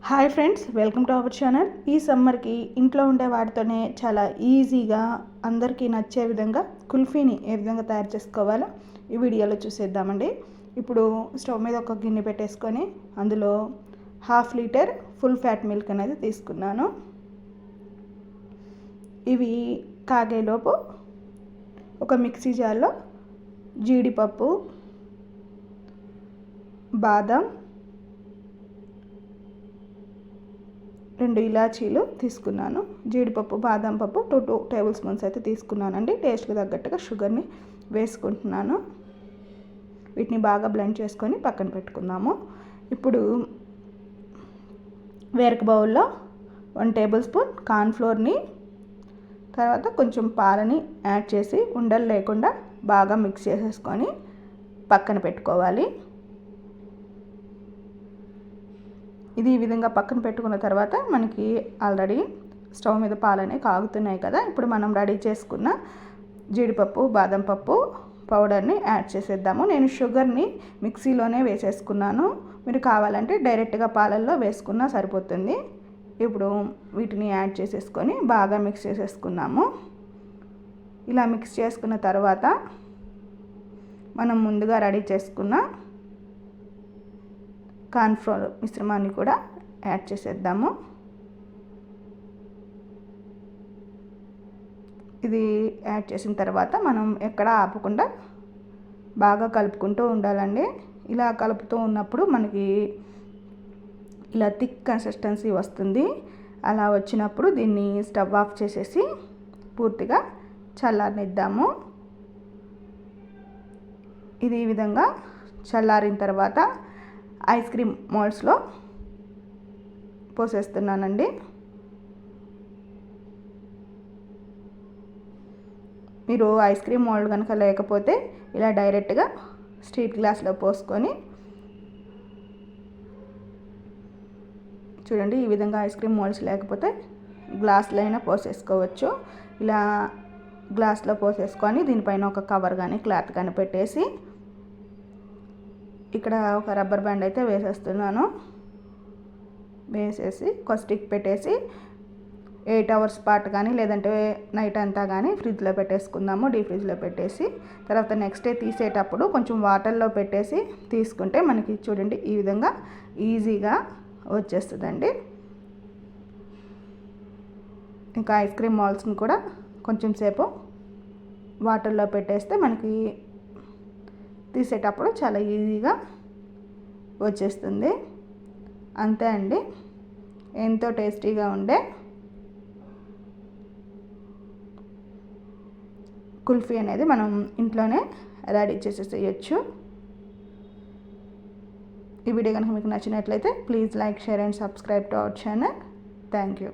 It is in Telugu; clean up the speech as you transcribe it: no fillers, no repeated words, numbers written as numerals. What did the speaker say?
Hi friends, welcome to our channel. ఈ సమ్మర్కి ఇంట్లో ఉండే వాటితోనే చాలా ఈజీగా అందరికీ నచ్చే విధంగా కుల్ఫీని ఏ విధంగా తయారు చేసుకోవాలో ఈ వీడియోలో చూసేద్దామండి. ఇప్పుడు స్టవ్ మీద ఒక గిన్నె పెట్టేసుకొని అందులో 1/2 లీటర్ ఫుల్ ఫ్యాట్ మిల్క్ అనేది తీసుకున్నాను. ఇవి కాగేలోపు ఒక మిక్సీ జార్లో జీడిపప్పు, బాదం, 2 ఇలాచీలు తీసుకున్నాను. జీడిపప్పు, బాదం పప్పు 2 టేబుల్ స్పూన్స్ అయితే తీసుకున్నానండి. టేస్ట్కి తగ్గట్టుగా షుగర్ని వేసుకుంటున్నాను. వీటిని బాగా బ్లెండ్ చేసుకొని పక్కన పెట్టుకుందాము. ఇప్పుడు వేరొక బౌల్లో 1 టేబుల్ స్పూన్ కార్న్ఫ్లోర్ని, తర్వాత కొంచెం పాలని యాడ్ చేసి ఉండలు లేకుండా బాగా మిక్స్ చేసేసుకొని పక్కన పెట్టుకోవాలి. ఇది ఈ విధంగా పక్కన పెట్టుకున్న తర్వాత మనకి ఆల్రెడీ స్టవ్ మీద పాలనే కాగుతున్నాయి కదా. ఇప్పుడు మనం రెడీ చేసుకున్న జీడిపప్పు, బాదం పప్పు పౌడర్ని యాడ్ చేసేద్దాము. నేను షుగర్ని మిక్సీలోనే వేసేసుకున్నాను. మీరు కావాలంటే డైరెక్ట్గా పాలల్లో వేసుకున్నా సరిపోతుంది. ఇప్పుడు వీటిని యాడ్ చేసేసుకొని బాగా మిక్స్ చేసేసుకున్నాము. ఇలా మిక్స్ చేసుకున్న తర్వాత మనం ముందుగా రెడీ చేసుకున్న కార్న్ఫ్లోర్ మిశ్రమాన్ని కూడా యాడ్ చేసేద్దాము. ఇది యాడ్ చేసిన తర్వాత మనం ఎక్కడ ఆపకుండా బాగా కలుపుకుంటూ ఉండాలండి. ఇలా కలుపుతూ ఉన్నప్పుడు మనకి ఇలా థిక్ కన్సిస్టెన్సీ వస్తుంది. అలా వచ్చినప్పుడు దీన్ని స్టవ్ ఆఫ్ చేసేసి పూర్తిగా చల్లారనిద్దాము. ఇది ఈ విధంగా చల్లారిన తర్వాత ఐస్ క్రీమ్ మోల్డ్స్లో పోసేస్తున్నానండి. మీరు ఐస్ క్రీమ్ మోల్డ్ కనుక లేకపోతే ఇలా డైరెక్ట్గా స్టీల్ గ్లాస్లో పోసుకొని చూడండి. ఈ విధంగా ఐస్ క్రీమ్ మోల్డ్స్ లేకపోతే గ్లాస్లో అయినా పోసేసుకోవచ్చు. ఇలా గ్లాస్లో పోసేసుకొని దీనిపైన ఒక కవర్ కానీ క్లాత్ కానీ పెట్టేసి ఇక్కడ ఒక రబ్బర్ బ్యాండ్ అయితే వేసేస్తున్నాను. వేసేసి ఒక స్టిక్ పెట్టేసి 8 అవర్స్ పాటు కానీ లేదంటే నైట్ అంతా కానీ ఫ్రిడ్జ్లో పెట్టేసుకుందాము. డీప్ ఫ్రిడ్జ్లో పెట్టేసి తర్వాత నెక్స్ట్ డే తీసేటప్పుడు కొంచెం వాటర్లో పెట్టేసి తీసుకుంటే మనకి చూడండి ఈ విధంగా ఈజీగా వచ్చేస్తుందండి. ఇంకా ఐస్ క్రీమ్ మాల్స్ని కూడా కొంచెం సేపు వాటర్లో పెట్టేస్తే మనకి తీసేటప్పుడు చాలా ఈజీగా వచ్చేస్తుంది. అంతే అండి, ఎంతో టేస్టీగా ఉండే కుల్ఫీ అనేది మనం ఇంట్లోనే రెడీ చేసేసేయచ్చు. ఈ వీడియో కనుక మీకు నచ్చినట్లయితే please like, share and subscribe to our channel. Thank you.